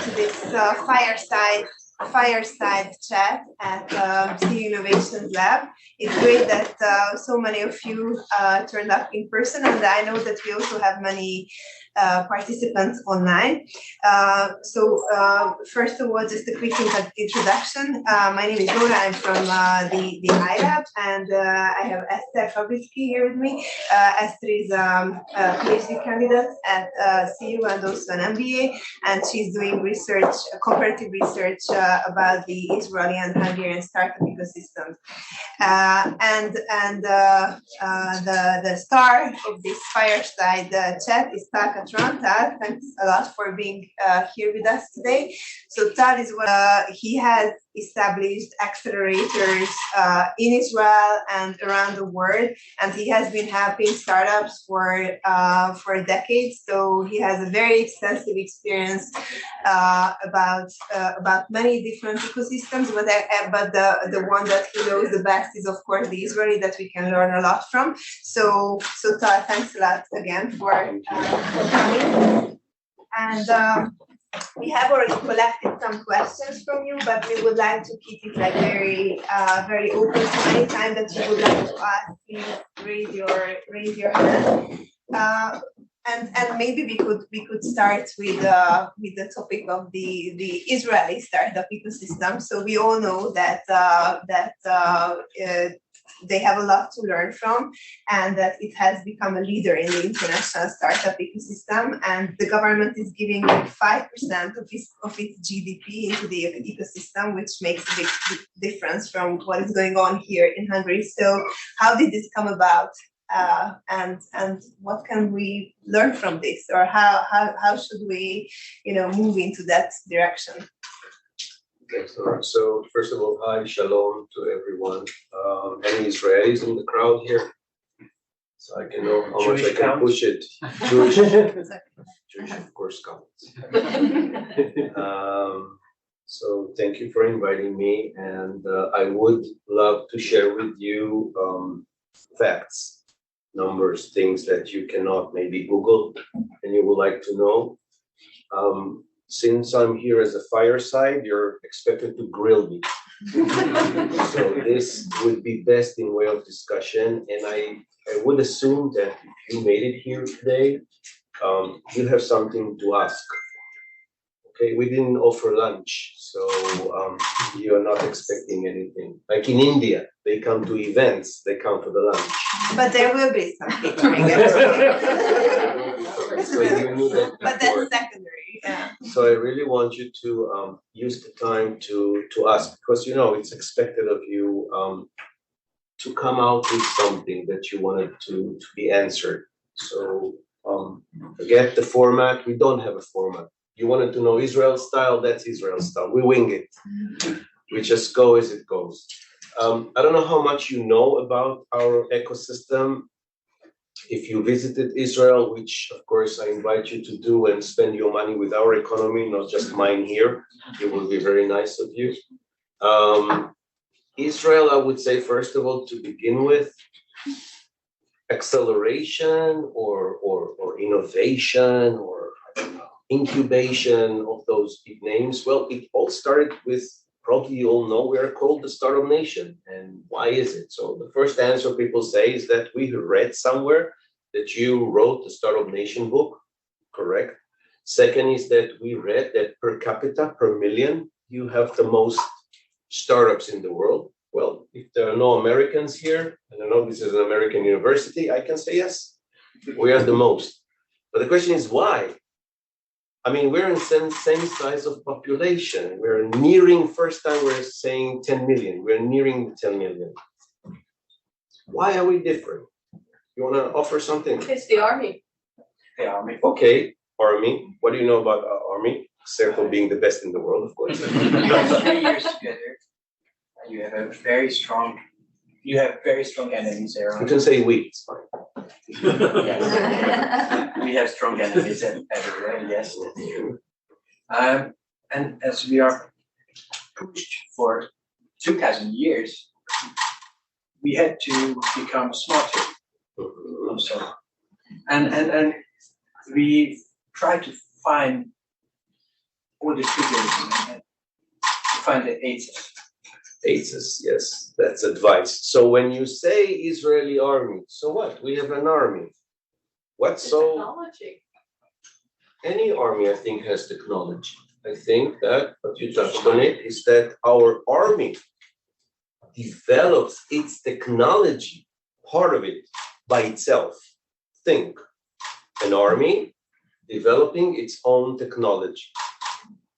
to this fireside chat at CEU InnovationsLab. It's great that so many of you turned up in person, and I know that we also have many participants online. First of all, just a quick introduction. My name is Laura. I'm from the iLab, and I have Esther Fabritsky here with me. Esther is a PhD candidate at CEU and also an MBA, and she's doing research, comparative research about the Israeli and Hungarian startup ecosystem. The star of this fireside chat is Tal Catran. Tal, thanks a lot for being here with us today. So Tal is he has established accelerators in Israel and around the world, and he has been helping startups for decades. So he has a very extensive experience about many different ecosystems. But the one that he knows the best is, of course, the Israeli, that we can learn a lot from. So Tal, thanks a lot again for coming. And we have already collected some questions from you, but we would like to keep it like very open. So anytime that you would like to ask, please raise your hand. And maybe we could start with the topic of the Israeli startup ecosystem. So we all know that they have a lot to learn from, and that it has become a leader in the international startup ecosystem. And the government is giving 5% of its GDP into the ecosystem, which makes a big difference from what is going on here in Hungary. So how did this come about? And what can we learn from this, or how should we move into that direction? Thanks, Laura. So first of all, hi, shalom to everyone. Any Israelis in the crowd here? So I can know how Jewish much I can push it. Jewish, of course, counts. So thank you for inviting me, and I would love to share with you facts, numbers, things that you cannot maybe Google and you would like to know. Since I'm here as a fireside, you're expected to grill me. So this would be best in way of discussion. And I would assume that if you made it here today, you have something to ask. Okay, we didn't offer lunch, so you're not expecting anything. Like in India, they come to events, they come for the lunch. But there will be some catering. So you knew that before. But that's secondary, yeah. So I really want you to use the time to ask, because it's expected of you to come out with something that you wanted to be answered. So forget the format. We don't have a format. You wanted to know Israel style, that's Israel style. We wing it. We just go as it goes. I don't know how much you know about our ecosystem. If you visited Israel, which of course I invite you to do and spend your money with our economy, not just mine here, it will be very nice of you. Israel, I would say, first of all, to begin with, acceleration or innovation or incubation of those big names. Well, it all started with, probably you all know, we are called the Startup Nation. And why is it? So the first answer people say is that we read somewhere that you wrote the Startup Nation book, correct? Second is that we read that per capita, per million, you have the most startups in the world. Well, if there are no Americans here, and I know this is an American university, I can say yes, we are the most. But the question is why? I mean, we're in the same size of population. We're nearing, first time we're saying 10 million. We're nearing the 10 million. Why are we different? You want to offer something? It's the army. The army. Okay, army. What do you know about our army? Except for being the best in the world, of course. 3 years together. You have a very strong. You have very strong enemies there. You can say we. It's fine. Yes. We have strong enemies everywhere. Yes, that's true. And as we are pushed for 2,000 years, we had to become smarter. Also, and we try to find all the figures and to find the ACEs. ACEs, yes, that's advice. So when you say Israeli army, so what? We have an army. What's so? Technology. Any army, I think, has technology. I think that what you touched on it is that our army develops its technology, part of it, by itself. Think, an army developing its own technology,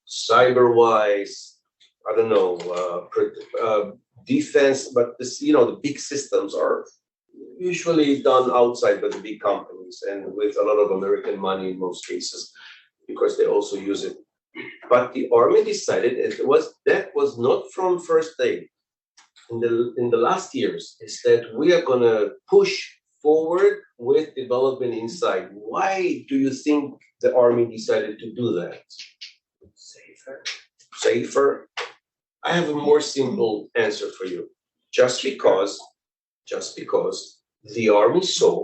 cyber-wise, I don't know, defense, but this, the big systems are usually done outside by the big companies and with a lot of American money in most cases, because they also use it. But the army decided that was not from first day. In the last years, is that we are gonna push forward with development inside. Why do you think the army decided to do that? Safer. I have a more simple answer for you. Just because the army saw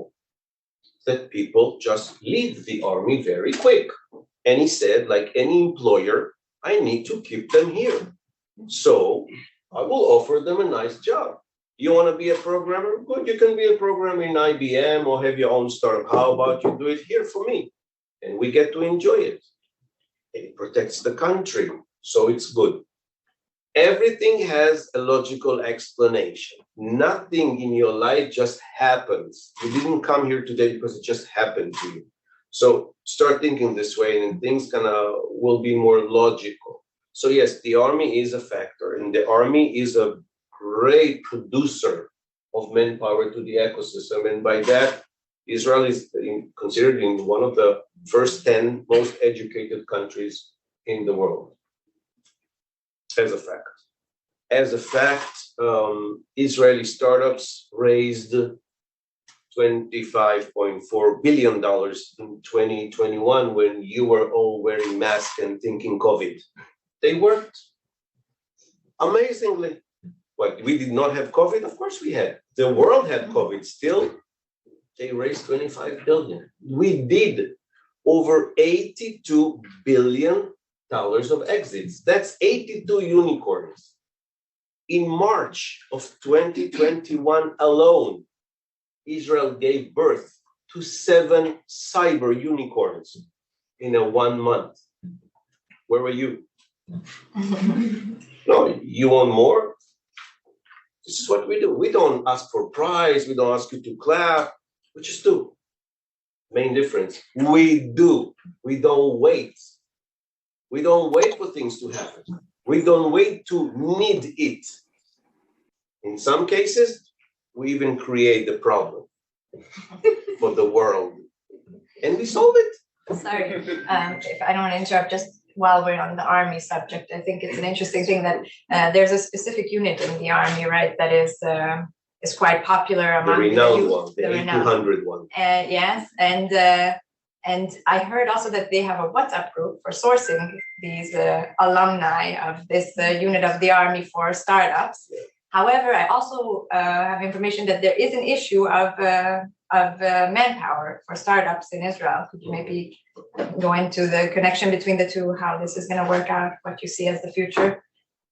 that people just leave the army very quick. And he said, like any employer, I need to keep them here. So I will offer them a nice job. You want to be a programmer? Good, you can be a programmer in IBM or have your own startup. How about you do it here for me? And we get to enjoy it. It protects the country, so it's good. Everything has a logical explanation. Nothing in your life just happens. You didn't come here today because it just happened to you. So start thinking this way and things will be more logical. So yes, the army is a factor, and the army is a great producer of manpower to the ecosystem. And by that, Israel is considered in one of the first 10 most educated countries in the world. As a fact, Israeli startups raised $25.4 billion in 2021 when you were all wearing masks and thinking COVID. They worked amazingly. What, we did not have COVID? Of course we had. The world had COVID. Still, they raised $25 billion. We did over $82 billion of exits. That's 82 unicorns. In March of 2021 alone, Israel gave birth to 7 cyber unicorns in a 1 month. Where were you? No, you want more? This is what we do. We don't ask for prize. We don't ask you to clap. We just do. Main difference. We do. We don't wait. We don't wait for things to happen. We don't wait to need it. In some cases, we even create the problem for the world. And we solve it. Sorry, if I don't want to interrupt, just while we're on the army subject, I think it's an interesting thing that there's a specific unit in the army, right, that is quite popular among the renowned one, the 8200 one. Yes, and I heard also that they have a WhatsApp group for sourcing these alumni of this unit of the army for startups. Yeah. However, I also have information that there is an issue of manpower for startups in Israel. Could you maybe go into the connection between the two, how this is going to work out, what you see as the future?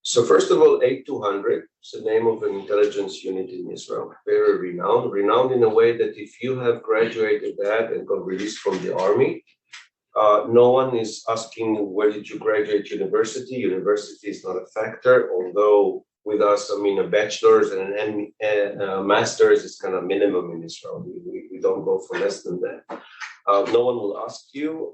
So first of all, 8200 is the name of an intelligence unit in Israel, very renowned in a way that if you have graduated that and got released from the army, no one is asking where did you graduate university. University is not a factor, although with us, a bachelor's and a master's is kind of minimum in Israel. We don't go for less than that. No one will ask you.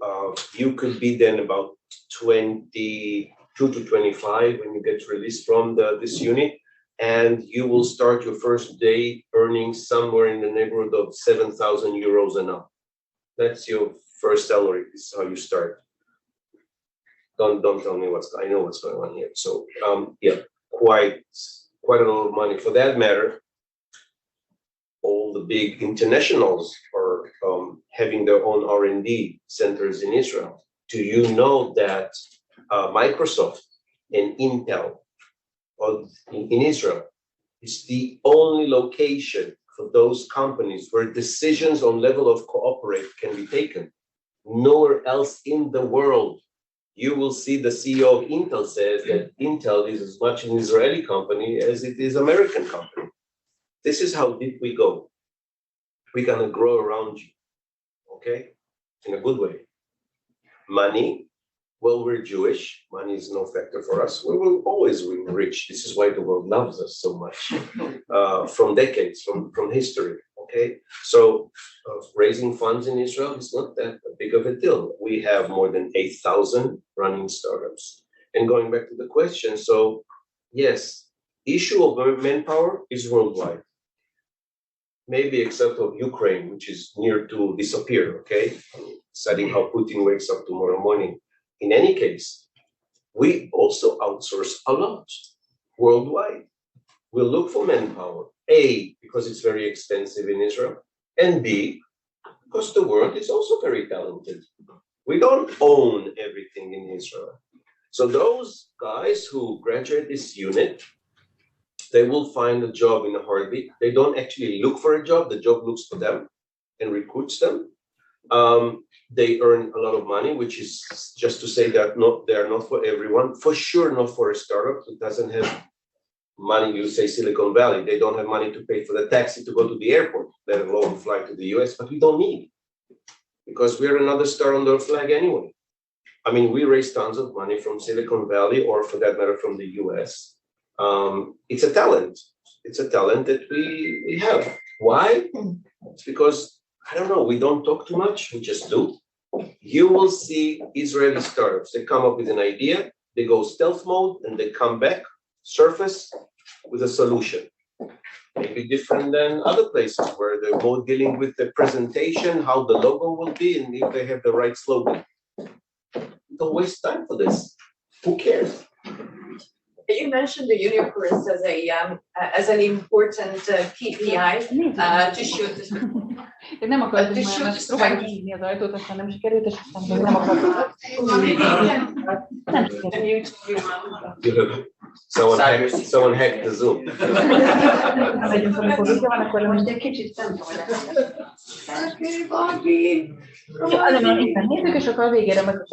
You could be then about 22 to 25 when you get released from this unit, and you will start your first day earning somewhere in the neighborhood of 7,000 euros an hour. That's your first salary. This is how you start. Don't tell me I know what's going on here. So yeah. Quite a lot of money. For that matter, all the big internationals are having their own R&D centers in Israel. Do you know that Microsoft and Intel in Israel is the only location for those companies where decisions on level of cooperate can be taken? Nowhere else in the world you will see the CEO of Intel says that Intel is as much an Israeli company as it is American company. This is how deep we go. We're gonna grow around you, okay? In a good way. Money, well, we're Jewish. Money is no factor for us. We will always be rich. This is why the world loves us so much from decades, from history. Okay, so raising funds in Israel is not that big of a deal. We have more than 8,000 running startups. And going back to the question, so yes, issue of manpower is worldwide. Maybe except of Ukraine, which is near to disappear, okay? Studying how Putin wakes up tomorrow morning. In any case, we also outsource a lot worldwide. We'll look for manpower, A, because it's very expensive in Israel, and B, because the world is also very talented. We don't own everything in Israel. So those guys who graduate this unit, they will find a job in a heartbeat. They don't actually look for a job. The job looks for them and recruits them. They earn a lot of money, which is just to say that they are not for everyone. For sure, not for a startup that doesn't have money. You say Silicon Valley, they don't have money to pay for the taxi to go to the airport, let alone fly to the US, but we don't need, because we're another star on their flag anyway. I mean, we raise tons of money from Silicon Valley, or for that matter, from the US. It's a talent. It's a talent that we have. Why? It's because, I don't know, we don't talk too much, we just do. You will see Israeli startups, they come up with an idea, they go stealth mode, and they come back, surface, with a solution. Maybe different than other places where they're more dealing with the presentation, how the logo will be, and if they have the right slogan. Don't waste time for this. Who cares? You mentioned the unicorns as an important KPI to show this. Én nem akartam már, próbáljuk nyitni az ajtót, aztán nem sikerült, és aztán nem akartam. Nem sikerült. Someone hacked the Zoom. Megyünk, amikor vége van, akkor most egy kicsit nem tudom. Éppen nézzük, és akkor a végére meg...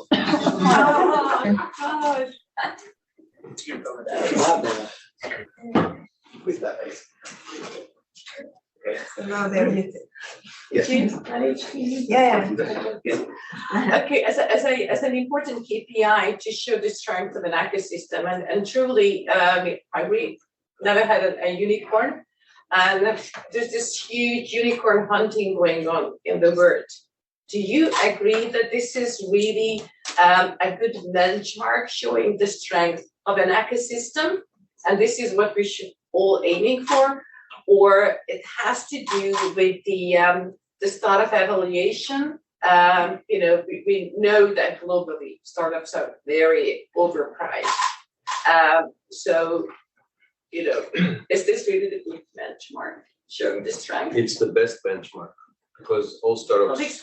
No, they're muted. Yes. Yeah. Okay, as an important KPI to show the strength of an ecosystem, and truly, we never had a unicorn, and there's this huge unicorn hunting going on in the world. Do you agree that this is really a good benchmark showing the strength of an ecosystem, and this is what we should all aiming for? Or it has to do with the startup evaluation? We know that globally startups are very overpriced. So, is this really the good benchmark showing the strength? It's the best benchmark, because all startups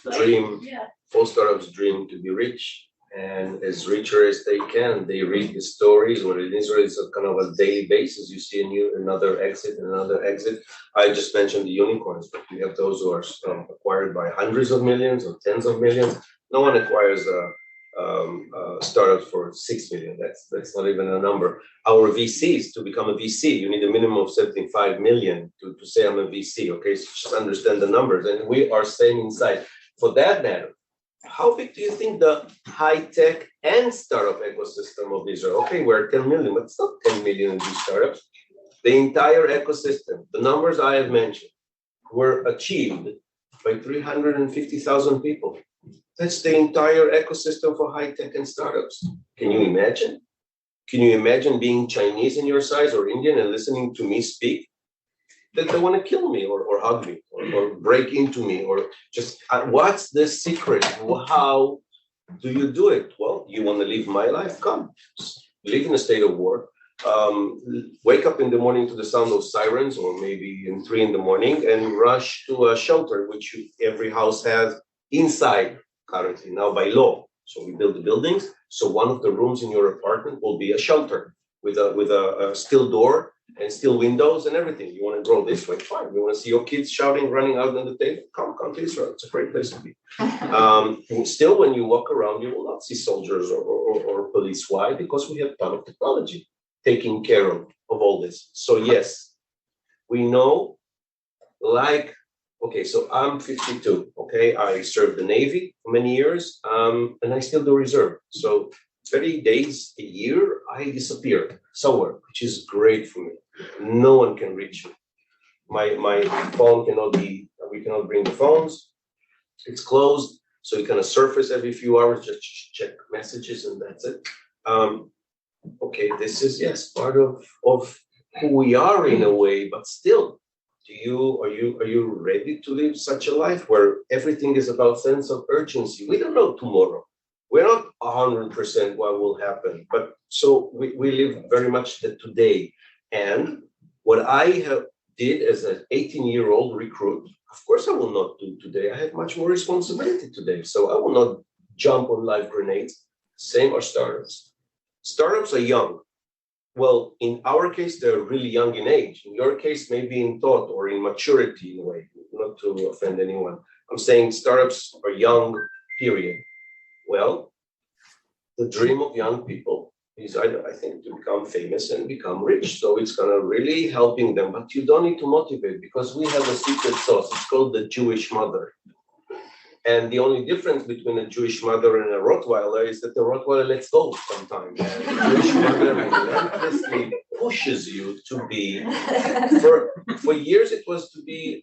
dream to be rich, and as richer as they can. They read the stories, or in Israel it's a kind of a daily basis. You see another exit and another exit. I just mentioned the unicorns, but we have those who are acquired by hundreds of millions or tens of millions. No one acquires a startup for 6 million. That's not even a number. Our VCs, to become a VC, you need a minimum of 75 million to say I'm a VC. Okay, so just understand the numbers, and we are same inside. For that matter, how big do you think the high-tech and startup ecosystem of Israel? Okay, we're 10 million, but it's not 10 million in these startups. The entire ecosystem, the numbers I have mentioned, were achieved by 350,000 people. That's the entire ecosystem for high-tech and startups. Can you imagine? Can you imagine being Chinese in your size or Indian and listening to me speak? That they want to kill me or hug me or break into me, or just, what's the secret? How do you do it? Well, you want to live my life? Come, live in a state of war. Wake up in the morning to the sound of sirens, or maybe in 3 in the morning, and rush to a shelter, which every house has inside currently now by law. So we build the buildings. So one of the rooms in your apartment will be a shelter. with a steel door and steel windows and everything. You want to grow this way, fine. You want to see your kids shouting, running out on the table, come to Israel. It's a great place to be. Still, when you walk around, you will not see soldiers or police. Why? Because we have a ton of technology taking care of all this. So yes, we know, like, okay, so I'm 52, okay? I served the Navy for many years, and I still do reserve. So 30 days a year, I disappear somewhere, which is great for me. No one can reach me. My phone we cannot bring the phones. It's closed, so you kind of surface every few hours, just check messages, and that's it. Okay, this is, yes, part of who we are in a way, but still, are you ready to live such a life where everything is about sense of urgency? We don't know tomorrow. We're not 100% what will happen, but so we live very much the today. And what I did as an 18-year-old recruit, of course I will not do today. I have much more responsibility today. So I will not jump on live grenades. Same are startups. Startups are young. Well, in our case, they're really young in age. In your case, maybe in thought or in maturity in a way, not to offend anyone. I'm saying startups are young, period. Well, the dream of young people is, I think, to become famous and become rich. So it's kind of really helping them, but you don't need to motivate because we have a secret sauce. It's called the Jewish mother. And the only difference between a Jewish mother and a Rottweiler is that the Rottweiler lets go sometimes. And the Jewish mother relentlessly pushes you to be, for years it was to be,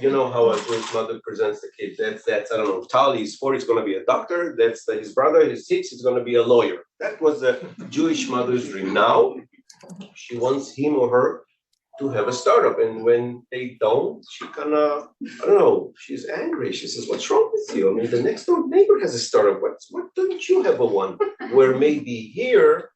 you know how a Jewish mother presents the kid. That's I don't know, Tal, he's 4, he's going to be a doctor. That's his brother, he's 6, he's going to be a lawyer. That was the Jewish mother's dream. Now, she wants him or her to have a startup, and when they don't, she kind of, I don't know, she's angry. She says, what's wrong with you? I mean, the next door neighbor has a startup. What don't you have a one? Where maybe here,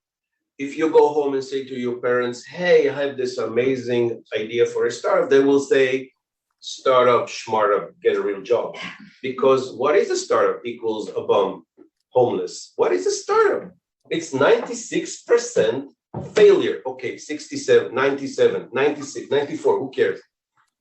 if you go home and say to your parents, hey, I have this amazing idea for a startup, they will say, startup, schmartup, get a real job. Because what is a startup equals a bum, homeless. What is a startup? It's 96% failure. Okay, 67, 97, 96, 94, who cares?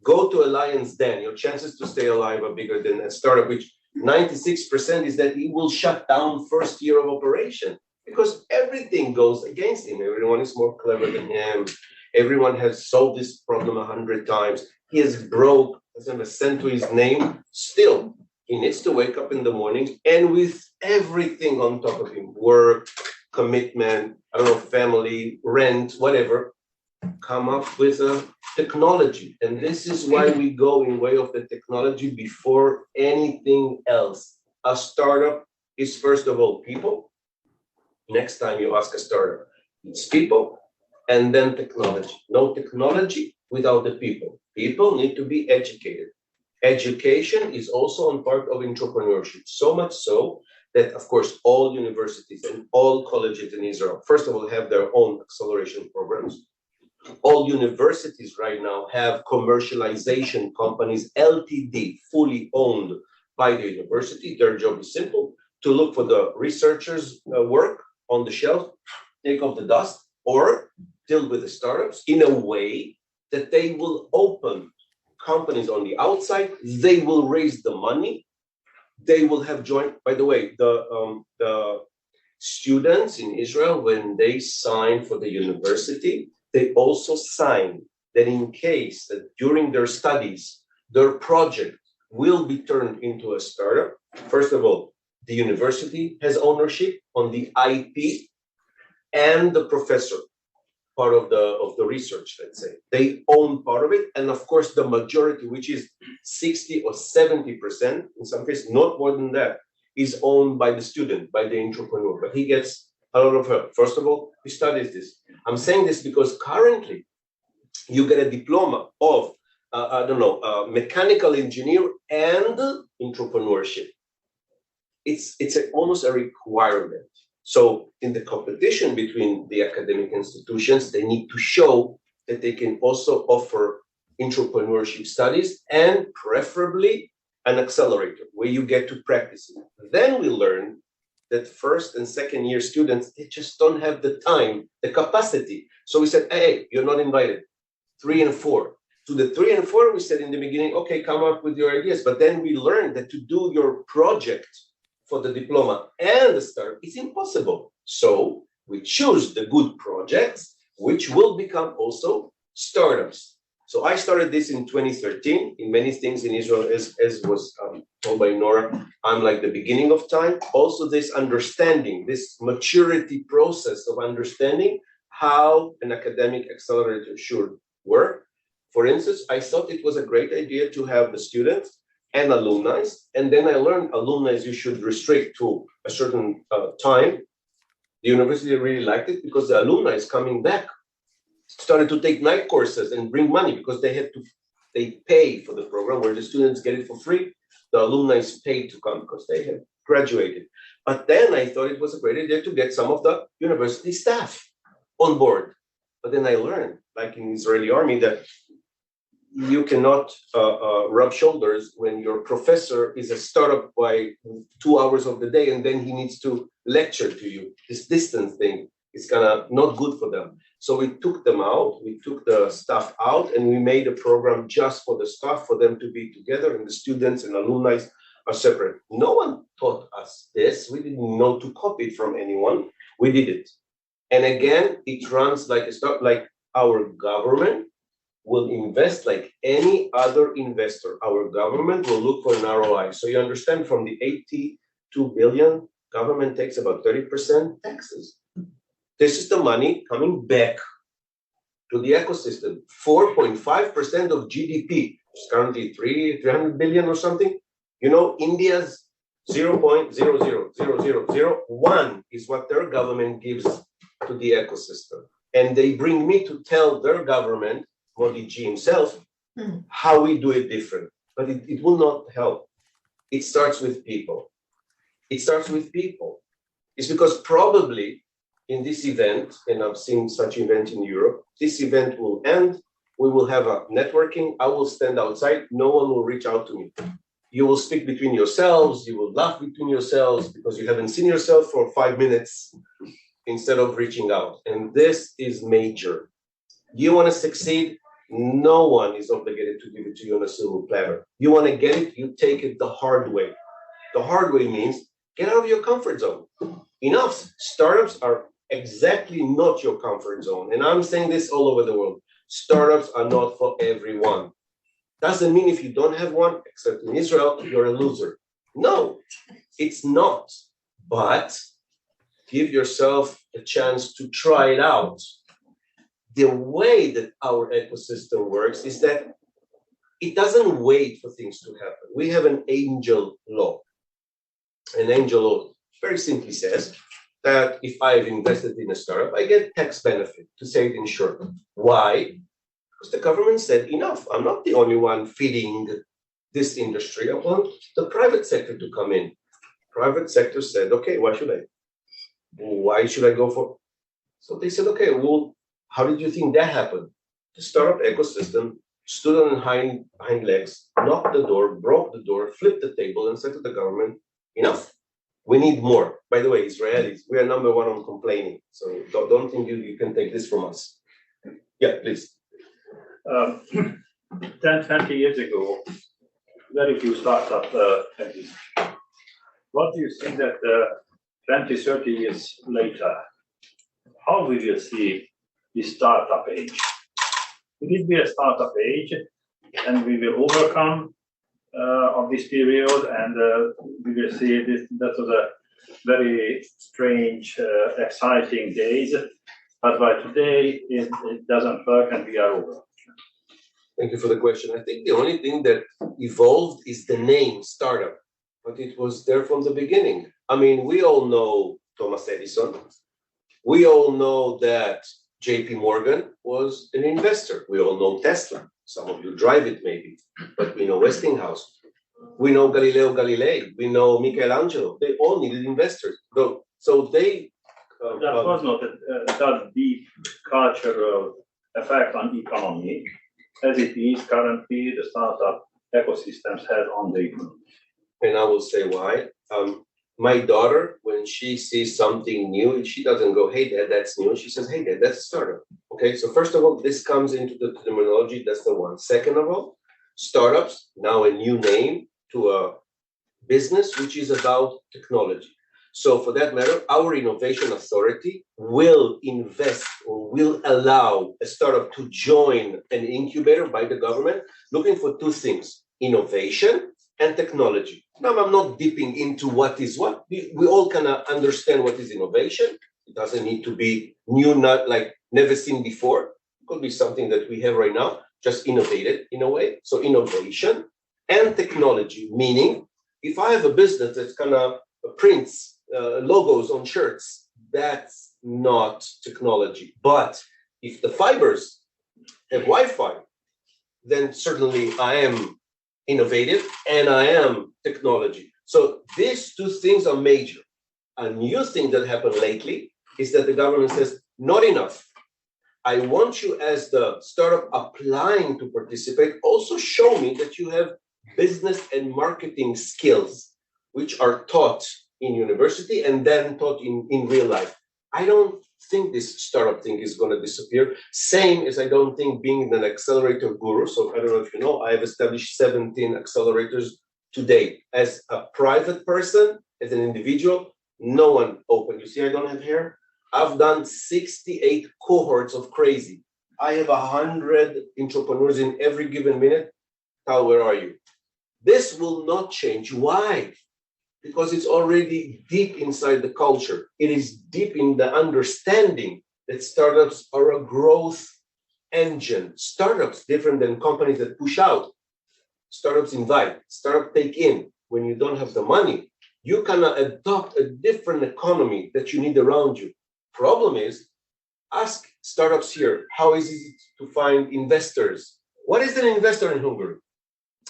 Go to a lion's den. Your chances to stay alive are bigger than a startup, which 96% is that he will shut down first year of operation because everything goes against him. Everyone is more clever than him. Everyone has solved this problem 100 times. He is broke, doesn't have a cent to his name. Still, he needs to wake up in the morning and with everything on top of him, work, commitment, I don't know, family, rent, whatever, come up with a technology. And this is why we go in way of the technology before anything else. A startup is first of all people. Next time you ask a startup, it's people and then technology. No technology without the people. People need to be educated. Education is also on part of entrepreneurship, so much so that, of course, all universities and all colleges in Israel, first of all, have their own acceleration programs. All universities right now have commercialization companies, LTD, fully owned by the university. Their job is simple, to look for the researchers' work on the shelf, take off the dust, or deal with the startups in a way that they will open companies on the outside, they will raise the money, they will have joined. By the way, the students in Israel, when they sign for the university, they also sign that in case that during their studies, their project will be turned into a startup. First of all, the university has ownership on the IP and the professor, part of the research, let's say. They own part of it. And of course, the majority, which is 60 or 70%, in some cases, not more than that, is owned by the student, by the entrepreneur. But he gets a lot of help. First of all, he studies this. I'm saying this because currently you get a diploma of, mechanical engineer and entrepreneurship. It's almost a requirement. So in the competition between the academic institutions, they need to show that they can also offer entrepreneurship studies and preferably an accelerator where you get to practice it. Then we learn that first and second year students, they just don't have the time, the capacity. So we said, hey, you're not invited. 3 and 4. To the 3 and 4, we said in the beginning, okay, come up with your ideas. But then we learned that to do your project for the diploma and the startup is impossible. So we choose the good projects, which will become also startups. So I started this in 2013. In many things in Israel, as was told by Nora, I'm like the beginning of time. Also this understanding, this maturity process of understanding how an academic accelerator should work. For instance, I thought it was a great idea to have the students and alumni, and then I learned alumni you should restrict to a certain time. The university really liked it because the alumni coming back started to take night courses and bring money because they pay for the program where the students get it for free. The alumni paid to come because they had graduated. But then I thought it was a great idea to get some of the university staff on board. But then I learned, like in the Israeli army, that you cannot rub shoulders when your professor is a startup by 2 hours of the day and then he needs to lecture to you. This distance thing is kind of not good for them. So we took them out, we took the staff out, and we made a program just for the staff, for them to be together, and the students and alumni are separate. No one taught us this. We didn't know to copy it from anyone. We did it. And again, it runs like a start, like our government will invest like any other investor. Our government will look for an ROI. So you understand, from the 82 billion, government takes about 30% taxes. This is the money coming back to the ecosystem. 4.5% of GDP, it's currently 300 billion or something. You know, India's 0.00001 is what their government gives to the ecosystem. And they bring me to tell their government, Modi ji himself, how we do it different. But it will not help. It starts with people. It starts with people. It's because probably in this event, and I've seen such event in Europe, this event will end. We will have a networking. I will stand outside. No one will reach out to me. You will speak between yourselves. You will laugh between yourselves because you haven't seen yourself for 5 minutes instead of reaching out. And this is major. You want to succeed? No one is obligated to give it to you on a silver platter. You want to get it? You take it the hard way. The hard way means get out of your comfort zone. Enough. Startups are exactly not your comfort zone. And I'm saying this all over the world. Startups are not for everyone. Doesn't mean if you don't have one, except in Israel, you're a loser. No, it's not. But give yourself a chance to try it out. The way that our ecosystem works is that it doesn't wait for things to happen. We have an angel law. An angel law very simply says that if I've invested in a startup, I get tax benefit, to say it in short. Why? Because the government said, enough, I'm not the only one feeding this industry. I want the private sector to come in. Private sector said, okay, why should I go for? So they said, okay, well, how did you think that happened? The startup ecosystem stood on hind legs, knocked the door, broke the door, flipped the table, and said to the government, enough. We need more. By the way, Israelis, we are number one on complaining. So don't think you can take this from us. Yeah, please. 10, 20 years ago, very few startups existed. What do you think that 20, 30 years later, how we will see the startup age? Will it be a startup age and we will overcome of this period, and we will see this. That was a very strange, exciting days. But by today, it doesn't work, and we are over. Thank you for the question. I think the only thing that evolved is the name startup, but it was there from the beginning. I mean, we all know Thomas Edison. We all know that JP Morgan was an investor. We all know Tesla. Some of you drive it maybe, but we know Westinghouse. We know Galileo Galilei. We know Michelangelo. They all needed investors. So they... that was not that deep cultural effect on economy as it is currently the startup ecosystems have on the economy. And I will say why. My daughter, when she sees something new, she doesn't go, hey, Dad, that's new. She says, hey, Dad, that's a startup. Okay, so first of all, this comes into the terminology. That's the one. Second of all, startups, now a new name to a business which is about technology. So for that matter, our innovation authority will invest or will allow a startup to join an incubator by the government, looking for two things: innovation and technology. Now, I'm not dipping into what is what. We all kind of understand what is innovation. It doesn't need to be new, not like never seen before. It could be something that we have right now, just innovated in a way. So innovation and technology, meaning if I have a business that's kind of prints logos on shirts, that's not technology. But if the fibers have Wi-Fi, then certainly I am innovative and I am technology. So these two things are major. A new thing that happened lately is that the government says, not enough. I want you as the startup applying to participate, also show me that you have business and marketing skills, which are taught in university and then taught in real life. I don't think this startup thing is going to disappear. Same as I don't think being an accelerator guru. So I don't know if you know, I have established 17 accelerators today. As a private person, as an individual, no one open. You see, I don't have hair. I've done 68 cohorts of crazy. I have 100 entrepreneurs in every given minute. Tal, where are you? This will not change. Why? Because it's already deep inside the culture. It is deep in the understanding that startups are a growth engine. Startups, different than companies that push out. Startups invite, startups take in. When you don't have the money, you cannot adopt a different economy that you need around you. Problem is, ask startups here, how is it to find investors? What is an investor in Hungary?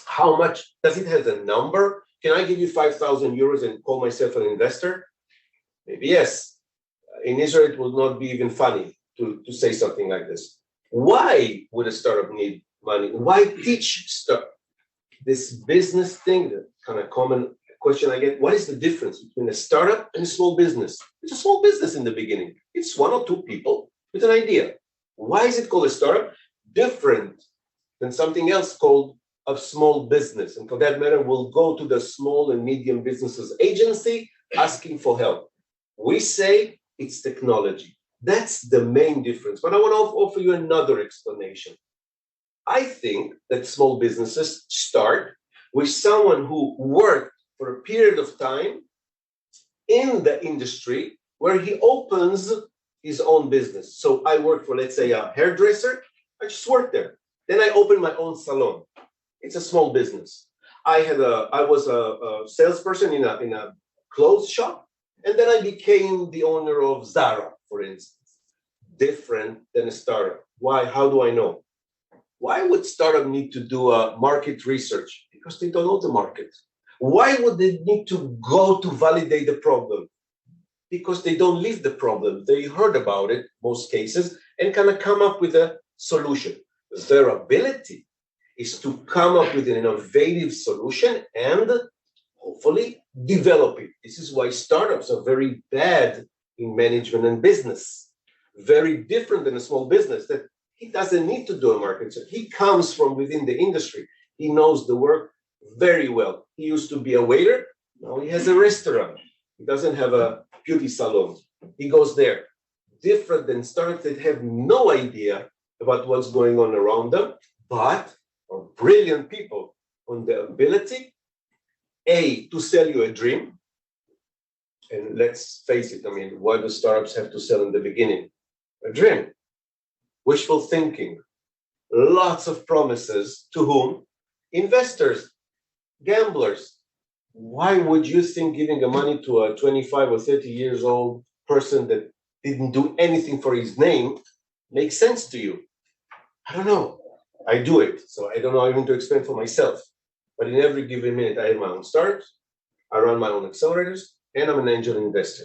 How much does it have a number? Can I give you 5,000 euros and call myself an investor? Maybe yes. In Israel, it would not be even funny to say something like this. Why would a startup need money? Why teach this business thing? The kind of common question I get, what is the difference between a startup and a small business? It's a small business in the beginning. It's one or two people with an idea. Why is it called a startup? Different than something else called a small business. And for that matter, we'll go to the small and medium businesses agency asking for help. We say it's technology. That's the main difference. But I want to offer you another explanation. I think that small businesses start with someone who worked for a period of time in the industry where he opens his own business. So I work for, let's say, a hairdresser. I just worked there. Then I opened my own salon. It's a small business. I was a salesperson in a clothes shop, and then I became the owner of Zara, for instance. Different than a startup. Why? How do I know? Why would startup need to do a market research? Because they don't know the market. Why would they need to go to validate the problem? Because they don't live the problem. They heard about it, most cases, and kind of come up with a solution. Their ability is to come up with an innovative solution and hopefully develop it. This is why startups are very bad in management and business. Very different than a small business that he doesn't need to do a market. So he comes from within the industry. He knows the work very well. He used to be a waiter. Now he has a restaurant. He doesn't have a beauty salon. He goes there. Different than startups that have no idea about what's going on around them, but are brilliant people on the ability, A, to sell you a dream. And let's face it, I mean, what do startups have to sell in the beginning? A dream. Wishful thinking. Lots of promises to whom? Investors, gamblers. Why would you think giving the money to a 25 or 30 years old person that didn't do anything for his name makes sense to you? I don't know. I do it, so I don't know even to explain for myself. But in every given minute, I have my own startups, I run my own accelerators, and I'm an angel investor.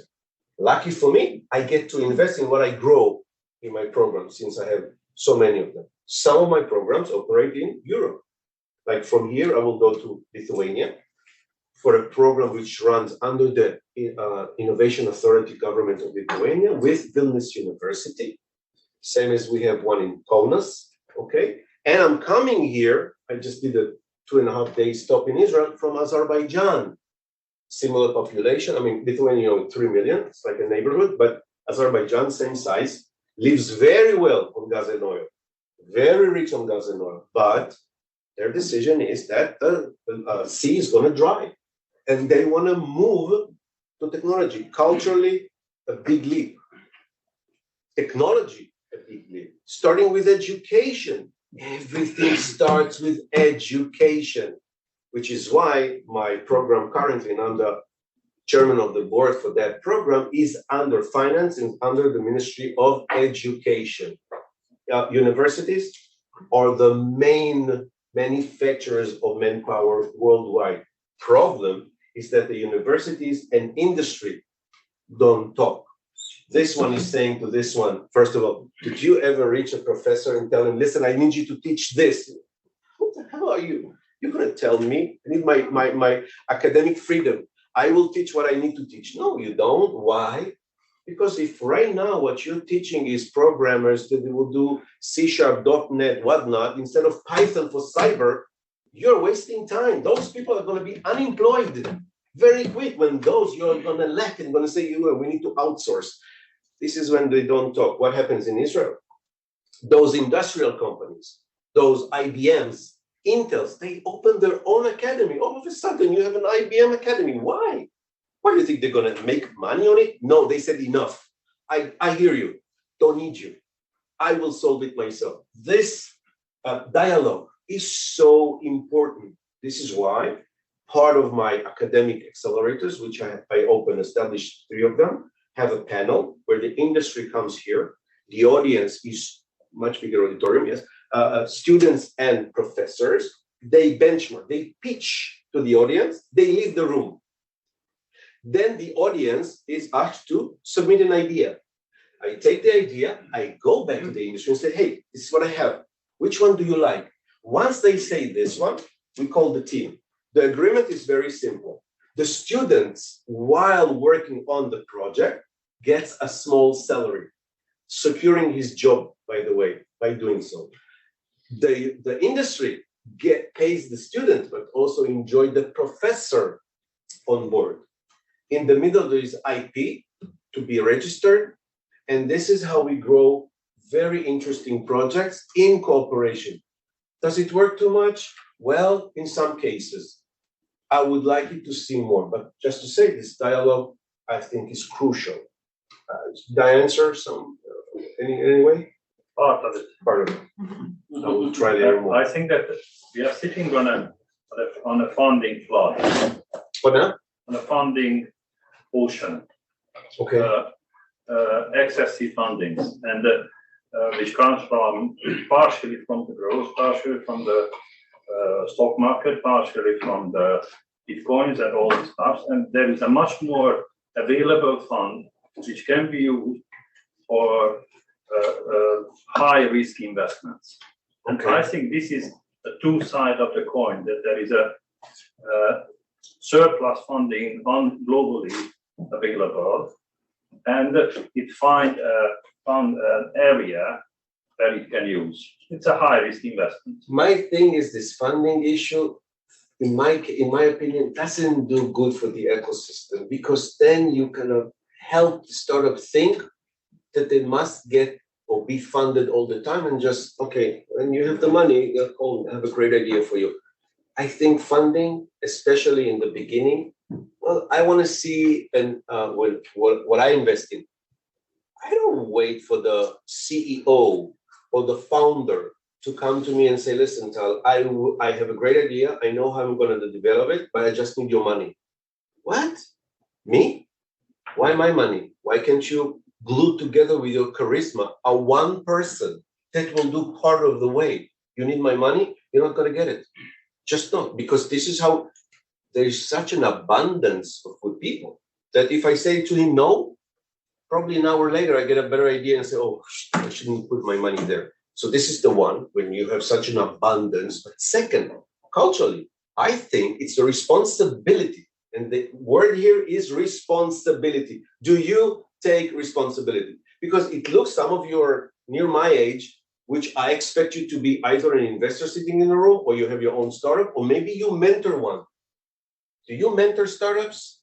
Lucky for me, I get to invest in what I grow in my programs, since I have so many of them. Some of my programs operate in Europe. Like from here, I will go to Lithuania. for a program which runs under the Innovation Authority government of Lithuania with Vilnius University, same as we have one in Kaunas, okay? And I'm coming here, I just did a 2.5-day stop in Israel from Azerbaijan. Similar population, I mean, Lithuania, 3 million, it's like a neighborhood, but Azerbaijan, same size, lives very well on gas and oil, very rich on gas and oil, but their decision is that the sea is gonna dry. And they want to move to technology. Culturally, a big leap. Technology, a big leap. Starting with education. Everything starts with education, which is why my program currently, and I'm the chairman of the board for that program, is under finance and under the Ministry of Education. Universities are the main manufacturers of manpower worldwide. Problem is that the universities and industry don't talk. This one is saying to this one, first of all, did you ever reach a professor and tell him, listen, I need you to teach this? What the hell are you? You're gonna tell me, I need my academic freedom. I will teach what I need to teach. No, you don't. Why? Because if right now what you're teaching is programmers that will do C#, .NET, whatnot, instead of Python for cyber, you're wasting time. Those people are going to be unemployed very quick. When those you're going to lack and going to say, we need to outsource. This is when they don't talk. What happens in Israel? Those industrial companies, those IBMs, Intels, they open their own academy. All of a sudden, you have an IBM academy. Why? Why do you think they're going to make money on it? No, they said enough. I hear you. Don't need you. I will solve it myself. This dialogue is so important. This is why part of my academic accelerators, which I established 3 of them, have a panel where the industry comes here. The audience is much bigger auditorium, yes. Students and professors, they benchmark, they pitch to the audience, they leave the room. Then the audience is asked to submit an idea. I take the idea, I go back to the industry and say, hey, this is what I have. Which one do you like? Once they say this one, we call the team. The agreement is very simple. The students, while working on the project, gets a small salary, securing his job, by the way, by doing so. The industry pays the student, but also enjoy the professor on board. In the middle, there is IP to be registered. And this is how we grow very interesting projects in cooperation. Does it work too much? Well, in some cases. I would like you to see more, but just to say this dialogue, I think is crucial. Did I answer any way? Part of it. Part of it. I will try to hear more. I think that we are sitting on a funding flood. What now? On a funding ocean. Okay. Excessive fundings, and which comes from partially from the growth, partially from the stock market, partially from the bitcoins and all this stuff. And there is a much more available fund which can be used for high risk investments. And I think this is the two sides of the coin, that there is a surplus funding on globally available, and it find an area that it can use. It's a high risk investment. My thing is this funding issue, in my opinion, doesn't do good for the ecosystem, because then you kind help the startup think that they must get or be funded all the time, and just, okay, when you have the money, I have a great idea for you. I think funding, especially in the beginning, well, I want to see what I invest in. I don't wait for the CEO or the founder to come to me and say, listen, Tal, I have a great idea. I know how I'm going to develop it, but I just need your money. What? Me? Why my money? Why can't you glue together with your charisma a one person that will do part of the way? You need my money? You're not going to get it. Just not, because this is how there is such an abundance of good people that if I say to him no, probably an hour later I get a better idea and say, oh, I shouldn't put my money there. So this is the one when you have such an abundance. But second, culturally, I think it's a responsibility. And the word here is responsibility. Do you take responsibility? Because it looks, some of you are near my age, which I expect you to be either an investor sitting in a room, or you have your own startup, or maybe you mentor one. Do you mentor startups?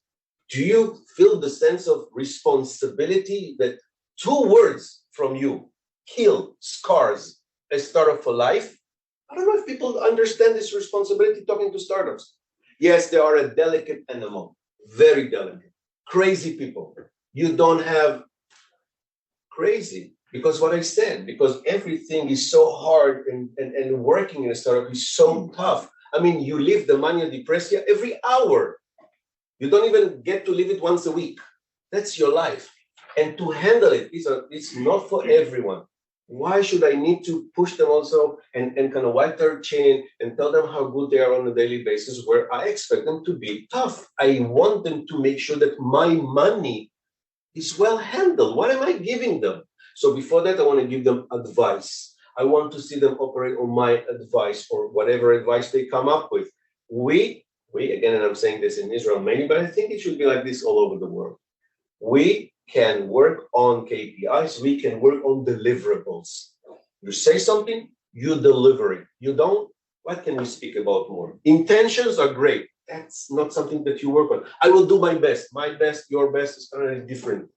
Do you feel the sense of responsibility that 2 words from you kill, scars a startup for life? I don't know if people understand this responsibility talking to startups. Yes, they are a delicate animal, very delicate, crazy people. You don't have crazy, because what I said, because everything is so hard, and working in a startup is so tough. I mean, you live the mania depressia every hour. You don't even get to live it once a week. That's your life. And to handle it, it's not for everyone. Why should I need to push them also and kind of wipe their chin and tell them how good they are on a daily basis, where I expect them to be tough? I want them to make sure that my money is well handled. What am I giving them? So before that, I want to give them advice. I want to see them operate on my advice, or whatever advice they come up with. We again, and I'm saying this in Israel mainly, but I think it should be like this all over the world. We can work on KPIs, we can work on deliverables. You say something, you deliver it. You don't, what can we speak about more? Intentions are great. That's not something that you work on. I will do my best. My best, your best is kind of different.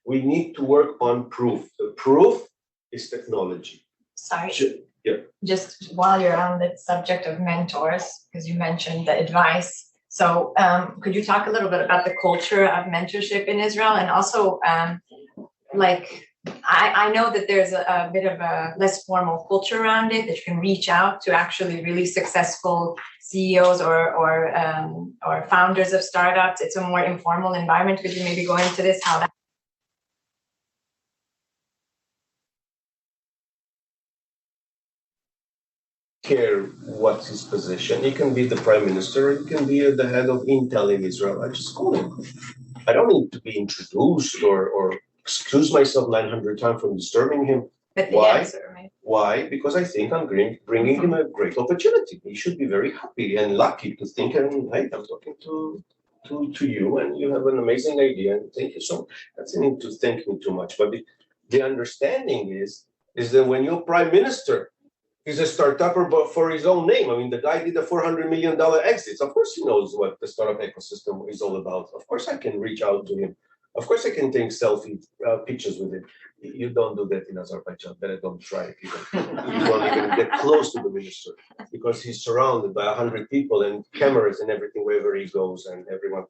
We need to work on proof. The proof is technology. Sorry. Yeah. Just while you're on the subject of mentors, because you mentioned the advice. So could you talk a little bit about the culture of mentorship in Israel? And also, I know that there's a bit of a less formal culture around it, that you can reach out to actually really successful CEOs or founders of startups. It's a more informal environment. Could you maybe go into this, how that? Care what's his position. He can be the prime minister, he can be the head of Intel in Israel. I just call him. I don't need to be introduced or excuse myself 900 times from disturbing him. Why? Answer, right? Why? Because I think I'm bringing him a great opportunity. He should be very happy and lucky to think, and hey, I'm talking to you, and you have an amazing idea, and thank you so much. That's need to thank me too much. But the understanding is that when you're prime minister, he's a startupper, but for his own name. I mean, the guy did a $400 million exit. Of course, he knows what the startup ecosystem is all about. Of course, I can reach out to him. Of course, I can take selfie pictures with him. You don't do that in Azerbaijan. Better don't try it. You don't even get close to the minister, because he's surrounded by 100 people and cameras and everything wherever he goes, and everyone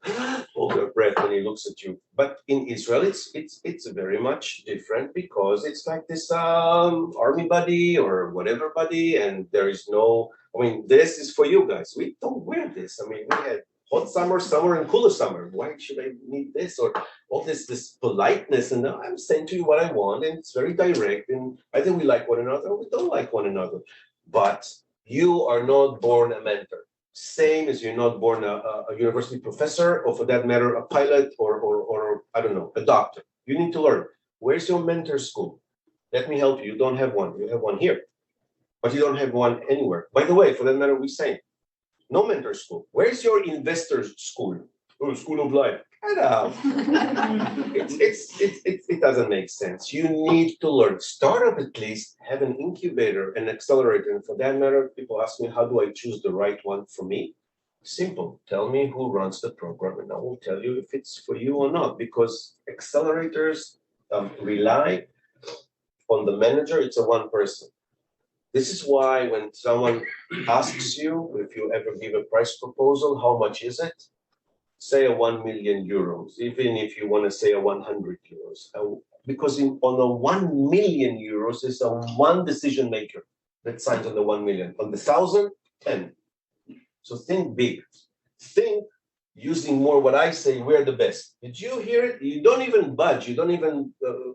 hold their breath when he looks at you. But in Israel, it's very much different, because it's like this army buddy or whatever buddy, and there is no. I mean, this is for you guys. We don't wear this. I mean, we had hot summer, and cooler summer. Why should I need this or all this politeness? And I'm saying to you what I want, and it's very direct. And either we like one another or we don't like one another. But you are not born a mentor. Same as you're not born a university professor, or for that matter, a pilot or I don't know, a doctor. You need to learn. Where's your mentor school? Let me help you. You don't have one. You have one here, but you don't have one anywhere. By the way, for that matter, we say. No mentor school. Where's your investor school? Oh, school of life. Get out. It doesn't make sense. You need to learn. Startup, at least, have an incubator, an accelerator. And for that matter, people ask me, how do I choose the right one for me? Simple. Tell me who runs the program, and I will tell you if it's for you or not. Because accelerators rely on the manager. It's a one person. This is why when someone asks you, if you ever give a price proposal, how much is it? Say a 1 million euros, even if you want to say a 100 euros. Because on the 1 million euros is a one decision maker that signs on the 1 million. On the 1,000, 10. So think big. Think using more what I say, we're the best. Did you hear it? You don't even budge. You don't even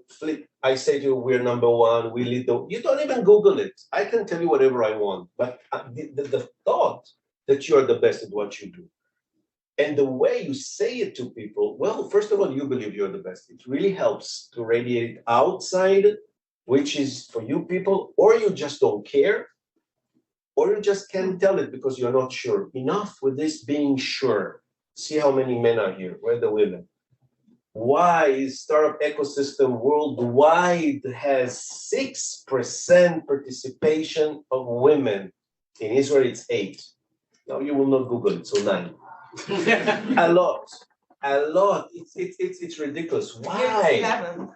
flip. I say to you, we're number one. We lead the. You don't even Google it. I can tell you whatever I want. But the thought that you are the best at what you do, and the way you say it to people, well, first of all, you believe you're the best. It really helps to radiate outside, which is for you people, or you just don't care, or you just can't tell it because you're not sure. Enough with this being sure. See how many men are here. Where are the women? Why is startup ecosystem worldwide has 6% participation of women? In Israel, it's 8. Now you will not Google it, so 9. A lot. It's ridiculous. Why? Here it's 11.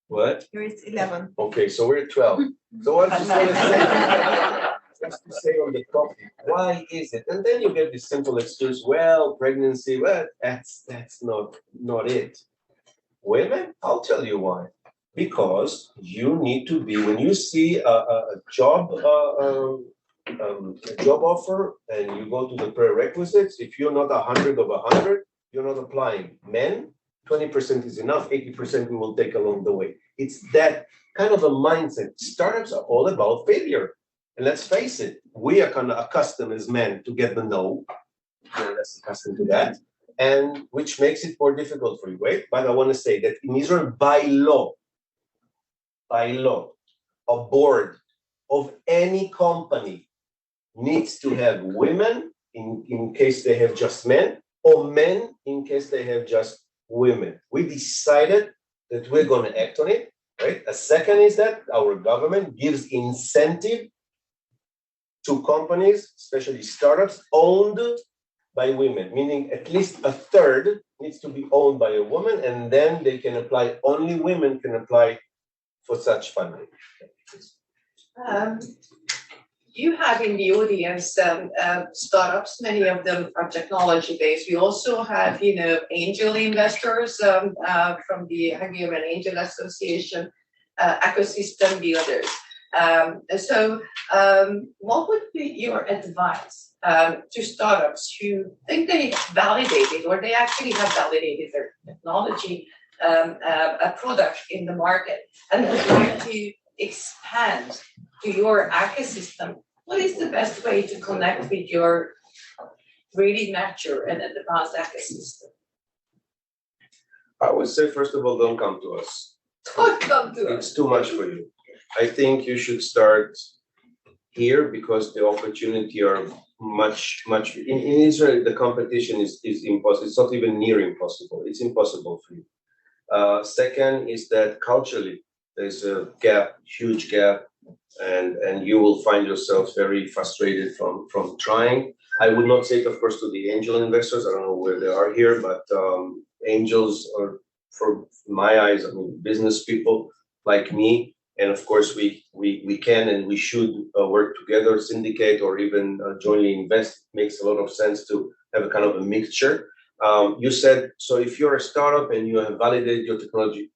What? Here it's 11. Okay, so we're at 12. So what just want to say? Just to say on the topic, why is it? And then you get this simple excuse, well, pregnancy, well, that's not it. Women, I'll tell you why. Because you need to be, when you see a job offer and you go to the prerequisites, if you're not 100 of 100, you're not applying. Men, 20% is enough, 80% we will take along the way. It's that kind of a mindset. Startups are all about failure. And let's face it, we are kind of accustomed as men to get the no. We're less accustomed to that. And which makes it more difficult for you. Wait, but I want to say that in Israel, by law, a board of any company needs to have women in case they have just men, or men in case they have just women. We decided that we're going to act on it, right? A second is that our government gives incentive to companies, especially startups, owned by women, meaning at least a third needs to be owned by a woman, and then they can apply, only women can apply for such funding. You have in the audience startups, many of them are technology based. We also have, angel investors from the Hungarian Angel Association, ecosystem builders. What would be your advice to startups who think they validated or they actually have validated their technology, a product in the market, and would like to expand to your ecosystem? What is the best way to connect with your really mature and advanced ecosystem? I would say, first of all, don't come to us. Don't come to us. It's too much for you. I think you should start here because the opportunity are much. In Israel, the competition is impossible. It's not even near impossible. It's impossible for you. Second is that culturally, there's a gap, huge gap, and you will find yourself very frustrated from trying. I would not say it, of course, to the angel investors. I don't know where they are here, but angels are, for my eyes, business people like me. And of course, we can and we should work together, syndicate, or even jointly invest. It makes a lot of sense to have a kind of a mixture. You said, so if you're a startup and you have validated your technology,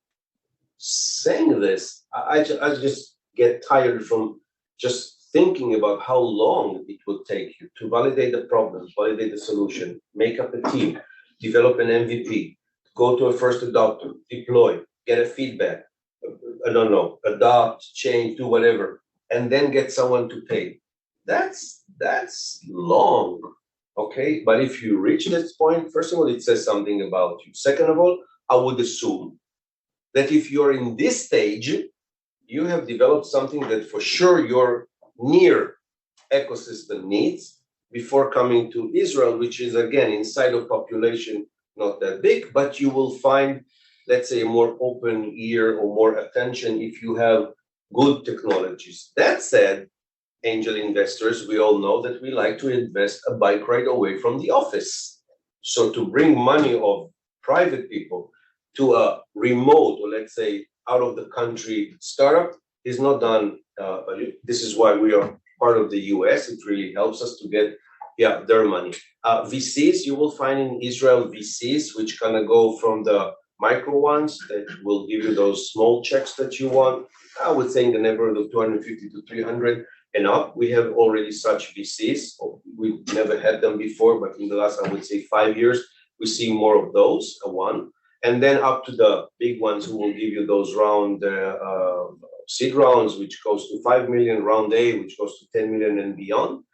saying this, I just get tired from just thinking about how long it would take you to validate the problem, validate the solution, make up a team, develop an MVP, go to a first adopter, deploy, get a feedback, I don't know, adopt, change, do whatever, and then get someone to pay. That's long, okay? But if you reach this point, first of all, it says something about you. Second of all, I would assume that if you're in this stage, you have developed something that for sure your near ecosystem needs before coming to Israel, which is, again, inside of population, not that big, but you will find, let's say, a more open ear or more attention if you have good technologies. That said, angel investors, we all know that we like to invest a bike ride away from the office. So to bring money of private people to a remote, or let's say out of the country startup is not done. This is why we are part of the US. It really helps us to get their money. VCs, you will find in Israel VCs, which kind of go from the micro ones that will give you those small checks that you want. I would say in the neighborhood of 250 to 300 and up. We have already such VCs. We've never had them before, but in the last, I would say 5 years, we see more of those, one. And then up to the big ones who will give you those round seed rounds, which goes to 5 million, round A, which goes to 10 million and beyond.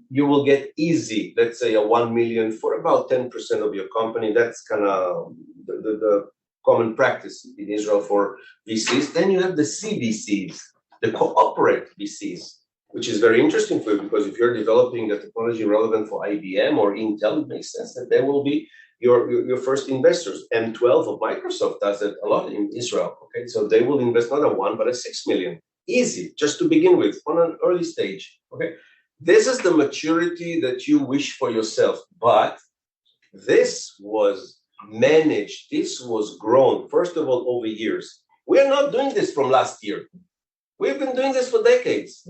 You will get easy, let's say a 1 million for about 10% of your company. That's kind of the common practice in Israel for VCs. Then you have the CVCs, the corporate VCs. which is very interesting for you because if you're developing a technology relevant for IBM or Intel, it makes sense that they will be your first investors. M12 of Microsoft does it a lot in Israel. Okay, so they will invest not a 1 but a 6 million, easy, just to begin with on an early stage. Okay, this is the maturity that you wish for yourself, but this was managed, this was grown, first of all, over years. We are not doing this from last year. We've been doing this for decades.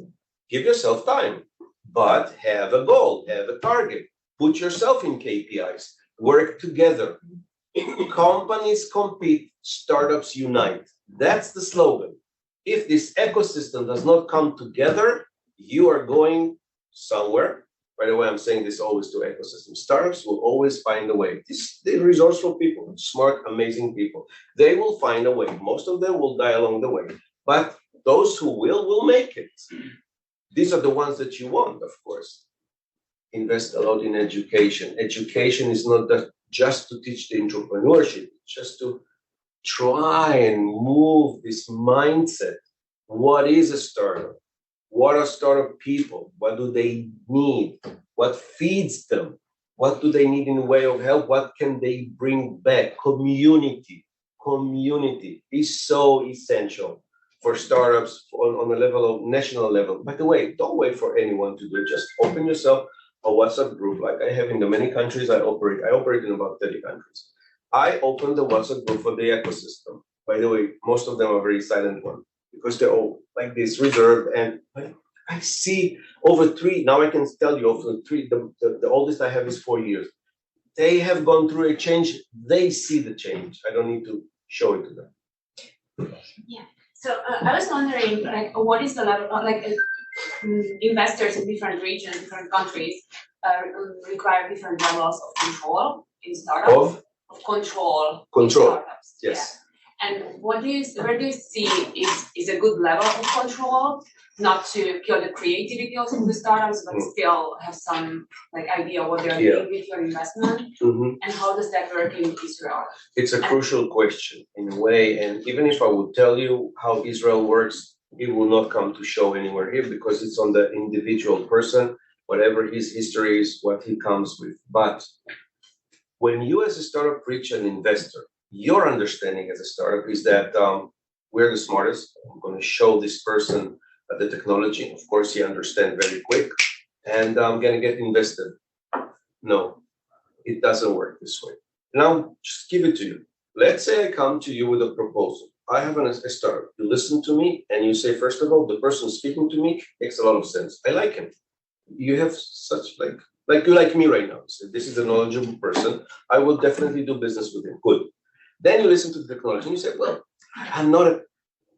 Give yourself time, but have a goal, have a target, put yourself in KPIs, work together. Companies compete, startups unite. That's the slogan. If this ecosystem does not come together, you are going somewhere. By the way, I'm saying this always to ecosystem. Startups will always find a way. They're resourceful people, smart, amazing people. They will find a way. Most of them will die along the way. But those who will make it. These are the ones that you want, of course. Invest a lot in education. Education is not just to teach the entrepreneurship, just to try and move this mindset. What is a startup? What are startup people? What do they need? What feeds them? What do they need in the way of help? What can they bring back? Community. Community is so essential for startups on a level of national level. By the way, don't wait for anyone to do it. Just open yourself a WhatsApp group like I have in the many countries I operate. I operate in about 30 countries. I opened the WhatsApp group for the ecosystem. By the way, most of them are very silent ones because they're all like this, reserved. And I see over 3, now I can tell you over 3, the oldest I have is 4 years. They have gone through a change. They see the change. I don't need to show it to them. Yeah. So I was wondering, like, what is the level of, like, investors in different regions, different countries require different levels of control in startups? Of control. In startups. Yes. Yeah. And where do you see is a good level of control, not to kill the creativity of the startups, but still have some like idea what they're doing with your investment? And how does that work in Israel? It's a crucial question in a way, and even if I would tell you how Israel works, it will not come to show anywhere here because it's on the individual person, whatever his history is, what he comes with. But when you as a startup reach an investor, your understanding as a startup is that we're the smartest. I'm going to show this person the technology. Of course, he understands very quick, and I'm going to get invested. No, it doesn't work this way. Now, just give it to you. Let's say I come to you with a proposal. I have a startup. You listen to me, and you say, first of all, the person speaking to me makes a lot of sense. I like him. You have such like you like me right now. So this is a knowledgeable person. I will definitely do business with him. Good. Then you listen to the technology and you say, well, I'm not a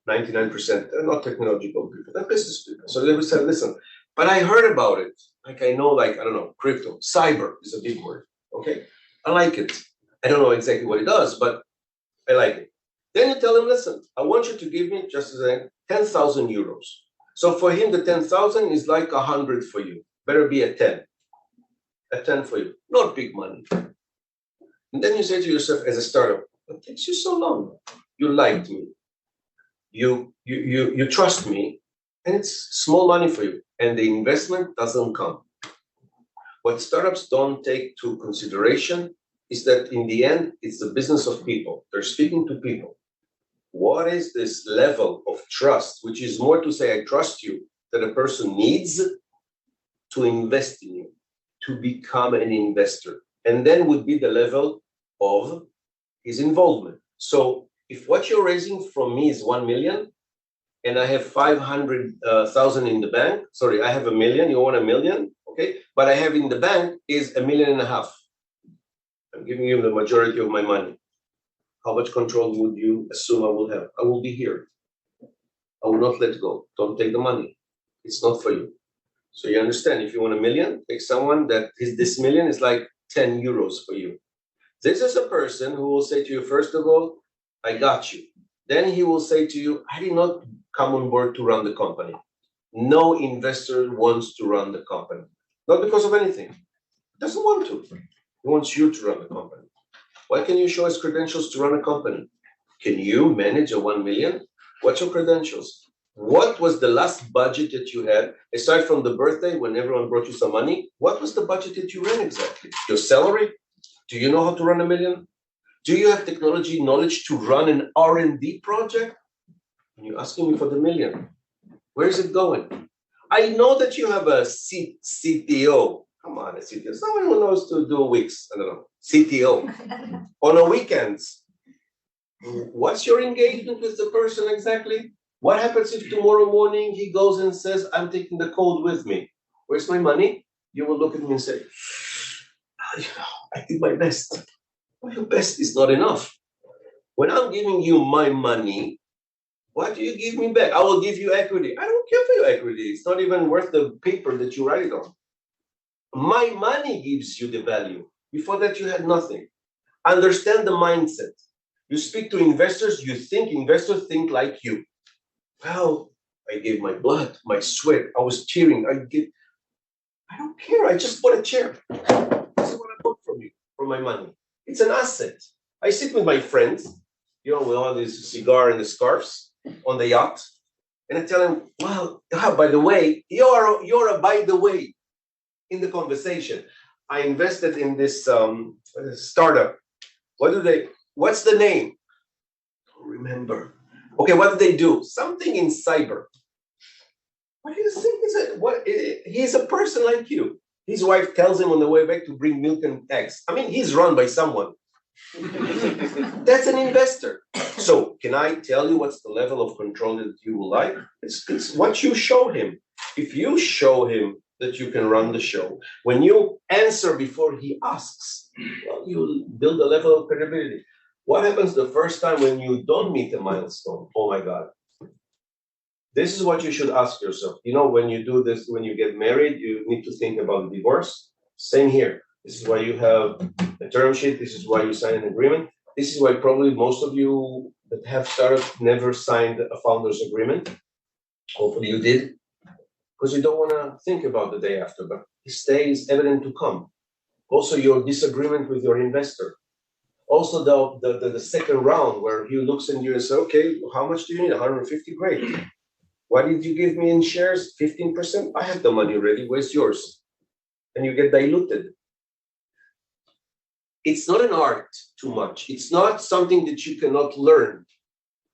99%, they're not technological people, they're business people. So they will say, listen, but I heard about it. Like I know, like, I don't know, crypto, cyber is a big word. Okay. I like it. I don't know exactly what it does, but I like it. Then you tell him, listen, I want you to give me just as a 10,000 euros. So for him, the 10,000 is like 100 for you. Better be a 10. A 10 for you. Not big money. And then you say to yourself as a startup, what takes you so long? You liked me. You trust me, and it's small money for you, and the investment doesn't come. What startups don't take to consideration is that in the end, it's the business of people. They're speaking to people. What is this level of trust, which is more to say, I trust you, that a person needs to invest in you, to become an investor. And then would be the level of his involvement. So if what you're raising from me is 1 million, and I have 500,000 in the bank, sorry, I have 1 million, you want 1 million, okay? But I have in the bank is 1.5 million. I'm giving you the majority of my money. How much control would you assume I will have? I will be here. I will not let go. Don't take the money. It's not for you. So you understand, if you want 1 million, take someone that this million is like 10 euros for you. This is a person who will say to you, first of all, I got you. Then he will say to you, I did not come on board to run the company. No investor wants to run the company. Not because of anything. He doesn't want to. He wants you to run the company. Why can you show us credentials to run a company? Can you manage a 1 million? What's your credentials? What was the last budget that you had, aside from the birthday when everyone brought you some money? What was the budget that you ran exactly? Your salary? Do you know how to run a million? Do you have technology knowledge to run an R&D project? And you're asking me for the million. Where is it going? I know that you have a CTO. Come on, a CTO. Someone who knows to do Wix. I don't know. CTO. On the weekends. What's your engagement with the person exactly? What happens if tomorrow morning he goes and says, I'm taking the code with me? Where's my money? You will look at me and say, I did my best. Well, your best is not enough. When I'm giving you my money, what do you give me back? I will give you equity. I don't care for your equity. It's not even worth the paper that you write it on. My money gives you the value. Before that, you had nothing. Understand the mindset. You speak to investors, you think investors think like you. Well, I gave my blood, my sweat. I was cheering. I don't care. I just bought a chair. This is what I bought from you, for my money. It's an asset. I sit with my friends, with all these cigar and the scarves on the yacht, and I tell them, well, by the way, you're a by the way in the conversation. I invested in this startup. What's the name? I don't remember. Okay, what do they do? Something in cyber. What do you think he's a person like you. His wife tells him on the way back to bring milk and eggs. I mean, he's run by someone. That's an investor. So can I tell you what's the level of control that you will like? It's what you show him. If you show him that you can run the show, when you answer before he asks, well, you build a level of credibility. What happens the first time when you don't meet a milestone? Oh my God. This is what you should ask yourself. When you do this, when you get married, you need to think about divorce. Same here. This is why you have a term sheet. This is why you sign an agreement. This is why probably most of you that have started never signed a founder's agreement. Hopefully you did, because you don't want to think about the day after, but this day is evident to come. Also, your disagreement with your investor. Also, the second round where he looks at you and says, okay, how much do you need? 150, great. Why did you give me in shares? 15%? I have the money ready. Where's yours? And you get diluted. It's not an art too much. It's not something that you cannot learn.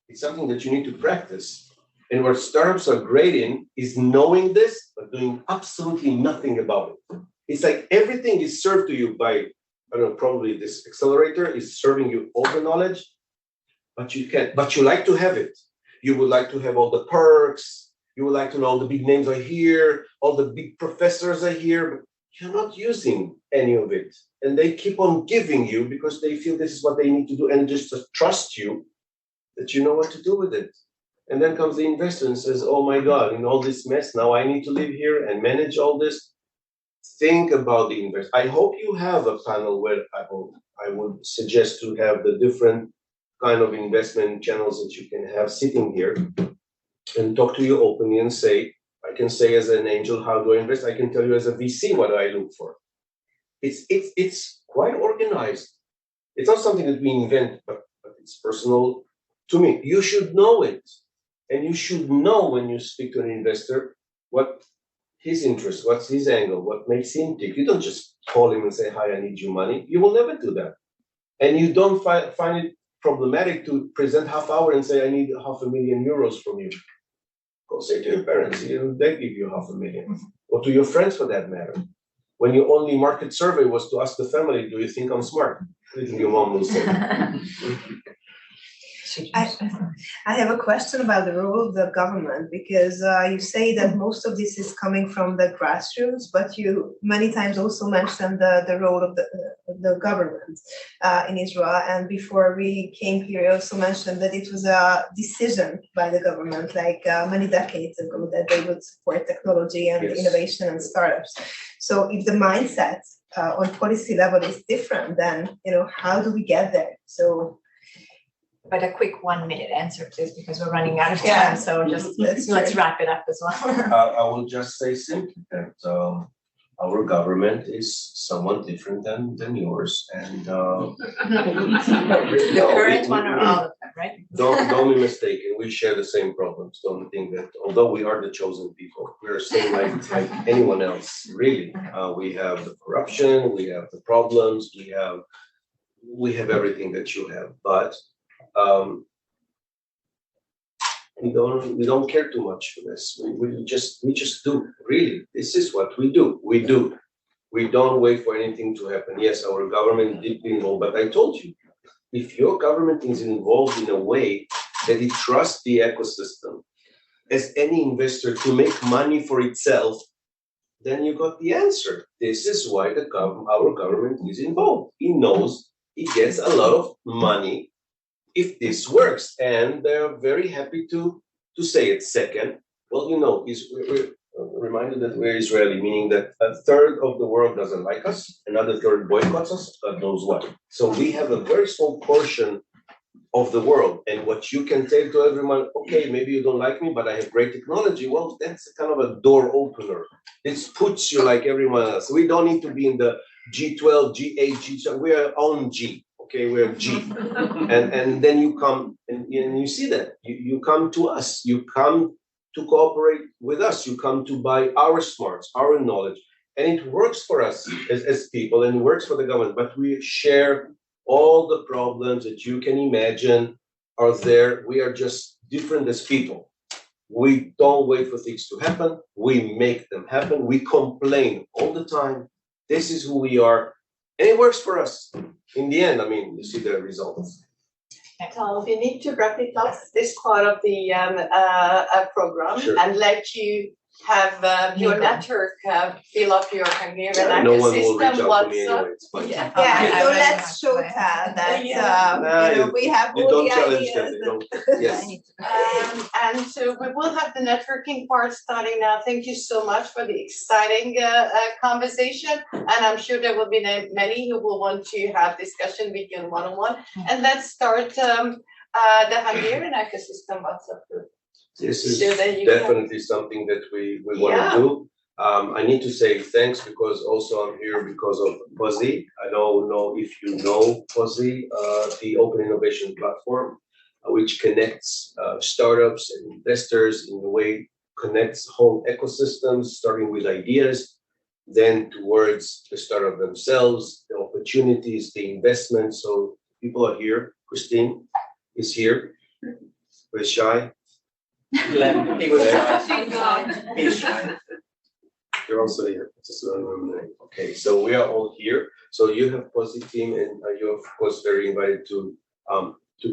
It's something that you need to practice. And what startups are great in is knowing this, but doing absolutely nothing about it. It's like everything is served to you by, probably this accelerator is serving you all the knowledge, but you like to have it. You would like to have all the perks. You would like to know all the big names are here, all the big professors are here, but you're not using any of it. And they keep on giving you because they feel this is what they need to do and just trust you that you know what to do with it. And then comes the investor and says, oh my God, in all this mess, now I need to live here and manage all this. Think about the investor. I hope you have a panel where I would suggest to have the different kind of investment channels that you can have sitting here and talk to you openly and say, I can say as an angel, how do I invest? I can tell you as a VC, what do I look for? It's quite organized. It's not something that we invent, but it's personal to me. You should know it. And you should know when you speak to an investor, what his interest, what's his angle, what makes him tick. You don't just call him and say, hi, I need your money. You will never do that. And you don't find it problematic to present half hour and say, I need €500,000 from you. Go say to your parents, they give you $500,000. Or to your friends for that matter. When your only market survey was to ask the family, do you think I'm smart? What do you think your mom will say? I have a question about the role of the government, because you say that most of this is coming from the grassroots, but you many times also mentioned the role of the government in Israel. And before we came here, you also mentioned that it was a decision by the government, like many decades ago, that they would support technology and innovation and startups. So if the mindset on policy level is different, then how do we get there? But a quick 1 minute answer, please, because we're running out of time. So just let's wrap it up as well. I will just say simply that our government is somewhat different than yours, and the current one or all of them? right? Don't be mistaken. We share the same problems. Don't think that although we are the chosen people, we are same like anyone else. Really, we have the corruption, we have the problems, we have everything that you have, but we don't care too much for this. We just do. Really, this is what we do. We don't wait for anything to happen. Yes, our government did be involved, but I told you, if your government is involved in a way that it trusts the ecosystem as any investor to make money for itself, then you got the answer. This is why our government is involved. He knows he gets a lot of money if this works, and they're very happy to say it. Second, well, we're reminded that we're Israeli, meaning that a third of the world doesn't like us, another third boycotts us, God knows what. So we have a very small portion of the world, and what you can take to everyone, okay, maybe you don't like me, but I have great technology. Well, that's kind of a door opener. It puts you like everyone else. We don't need to be in the G12, G8, G7. We are on G. Okay, we're G, and then you come and you see that you come to us, you come to cooperate with us, you come to buy our smarts, our knowledge, and it works for us as people and works for the government. But we share all the problems that you can imagine are there. We are just different as people. We don't wait for things to happen. We make them happen. We complain all the time. This is who we are. And it works for us. In the end, I mean, you see the results. Tal, we need to wrap it up this part of the program. Sure. And let you have your network fill up your Hungarian No one will reach ecosystem. out to me anyway. It's fine. Yeah, so let's show Tal that we have You all don't the challenge them. ideas. They don't. Yes. And so we will have the networking part starting now. Thank you so much for the exciting conversation. And I'm sure there will be many who will want to have discussion with you one-on-one. And let's start the Hungarian ecosystem WhatsApp group. This is So that you definitely something that we want to do. I need to say thanks because also I'm here because of POSI. I don't know if you know POSI, the Open Innovation Platform, which connects startups and investors in a way, connects whole ecosystems, starting with ideas, then towards the startup themselves, the opportunities, the investments. So people are here. Christine is here. Very shy. He was shy. He's shy. You're also here. Okay, so we are all here. So you have positive team, and you're of course very invited to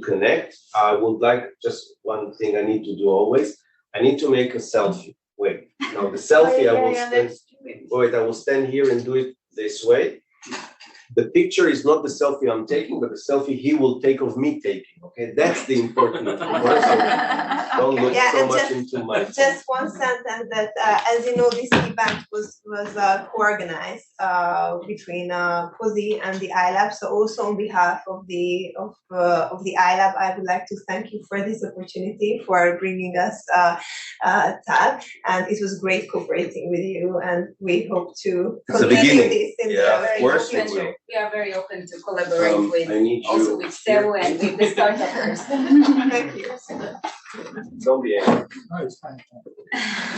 connect. I would like just one thing I need to do always. I need to make a selfie. Wait, now the selfie I will stand. Wait, I will stand here and do it this way. The picture is not the selfie I'm taking, but the selfie he will take of me taking. Okay, that's the important part. So don't look so much into my. Just one sentence that, as you know, this event was co-organized between POSI and the iLab. So also on behalf of the iLab, I would like to thank you for this opportunity for bringing us Tal, and it was great cooperating with you, and we hope to continue this in the course future. We are very open to collaborate with also with CEU and with the startups. Thank you. Don't be angry. No, it's fine.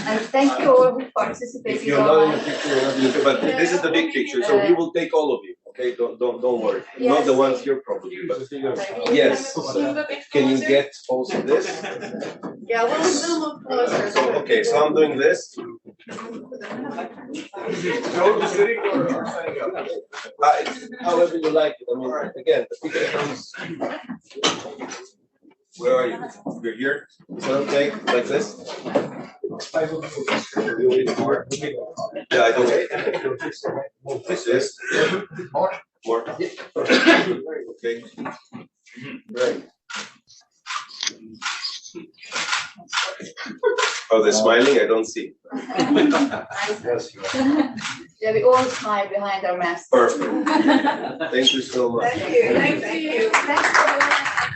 And thank you all who participated. If you're not in the picture, you're not in the but this is the big picture, so we will take all of you. Okay, don't worry. Not the ones here probably, but yes. Can you get also this? Yeah, we'll move closer. So okay, so I'm doing this. However you like it. I mean, again, the picture comes. Where are you? You're here. Is that okay? Like this? Yeah, I do. Like this. More. Okay. Right. Oh, they're smiling? I don't see. Yeah, we all smile behind our masks. Perfect. Thank you so much. Thank you. Thank you. Thanks for my time.